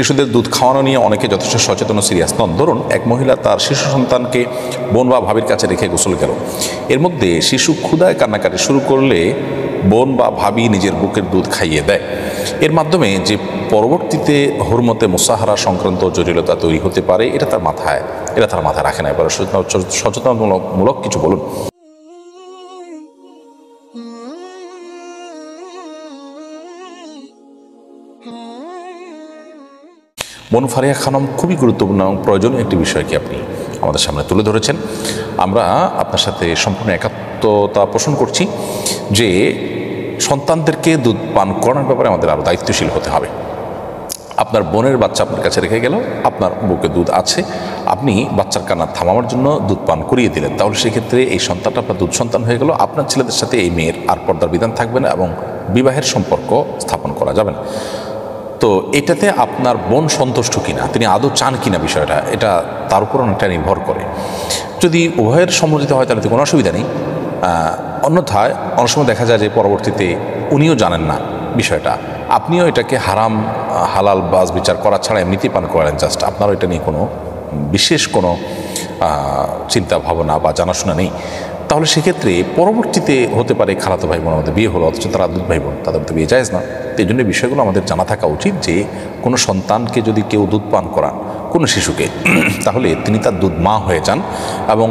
শিশুদের দুধ খাওয়ানো নিয়ে অনেকে যথেষ্ট সচেতন ও সিরিয়াস নন। ধরুন এক মহিলা তার শিশু সন্তানকে বোন বা ভাবির কাছে রেখে গোসল গেল। এর মধ্যে শিশু ক্ষুধায় কান্নাকাটি শুরু করলে বোন বা ভাবি নিজের বুকের দুধ খাইয়ে দেয়। এর মাধ্যমে যে পরবর্তীতে হুরমতে মুসাহারা সংক্রান্ত জটিলতা তৈরি হতে পারে এটা তার মাথায় রাখে না। এবার সচেতনমূলক কিছু বলুন। বোন ফারিয়া খানম, খুবই গুরুত্বপূর্ণ এবং প্রয়োজনীয় একটি বিষয়কে আপনি আমাদের সামনে তুলে ধরেছেন। আমরা আপনার সাথে সম্পূর্ণ একাত্মতা পোষণ করছি যে সন্তানদেরকে দুধ পান করানোর ব্যাপারে আমাদের আরও দায়িত্বশীল হতে হবে। আপনার বোনের বাচ্চা আপনার কাছে রেখে গেল, আপনার বুকে দুধ আছে, আপনি বাচ্চার কান্না থামানোর জন্য দুধ পান করিয়ে দিলেন, তাহলে সেক্ষেত্রে এই সন্তানটা আপনার দুধ সন্তান হয়ে গেল। আপনার ছেলেদের সাথে এই মেয়ের আর পর্দার বিধান থাকবে না এবং বিবাহের সম্পর্ক স্থাপন করা যাবে না। তো এটাতে আপনার বোন সন্তুষ্ট কিনা, তিনি আদৌ চান কিনা বিষয়টা, এটা তার উপর অনেকটা নির্ভর করে। যদি উভয়ের সম্মতিতে হয় তাহলে তো কোনো অসুবিধা নেই। অন্যথায় অনেক সময় দেখা যায় যে পরবর্তীতে উনিও জানেন না বিষয়টা, আপনিও এটাকে হারাম হালাল বাজ বিচার করা ছাড়া এমনিতেই পান করালেন, জাস্ট আপনারও এটা নিয়ে কোনো বিশেষ কোনো চিন্তা ভাবনা বা জানাশোনা নেই, তাহলে সেক্ষেত্রে পরবর্তীতে হতে পারে খালাতো ভাই বোনের মধ্যে বিয়ে হলো, অথচ তারা দুধ ভাই বোন, তাদের মধ্যে বিয়ে জায়েজ না। এই জন্য বিষয়গুলো আমাদের জানা থাকা উচিত যে কোনো সন্তানকে যদি কেউ দুধ পান করান, কোনো শিশুকে, তাহলে তিনি তার দুধ মা হয়ে যান এবং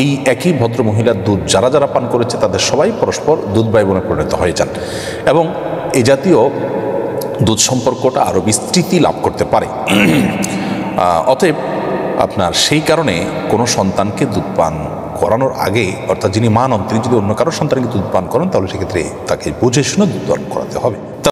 এই একই ভদ্র মহিলার দুধ যারা যারা পান করেছে তাদের সবাই পরস্পর দুধ ভাই বোনে পরিণত হয়ে যান এবং এই জাতীয় দুধ সম্পর্কটা আরও বিস্তৃতি লাভ করতে পারে। অতএব আপনার সেই কারণে কোনো সন্তানকে দুধ পান করানোর আগে, অর্থাৎ যিনি মা নন তিনি যদি অন্য কারো সন্তানকে দুধ পান করেন, তাহলে সেক্ষেত্রে তাকে বুঝে শুনে দুধ পান করাতে হবে।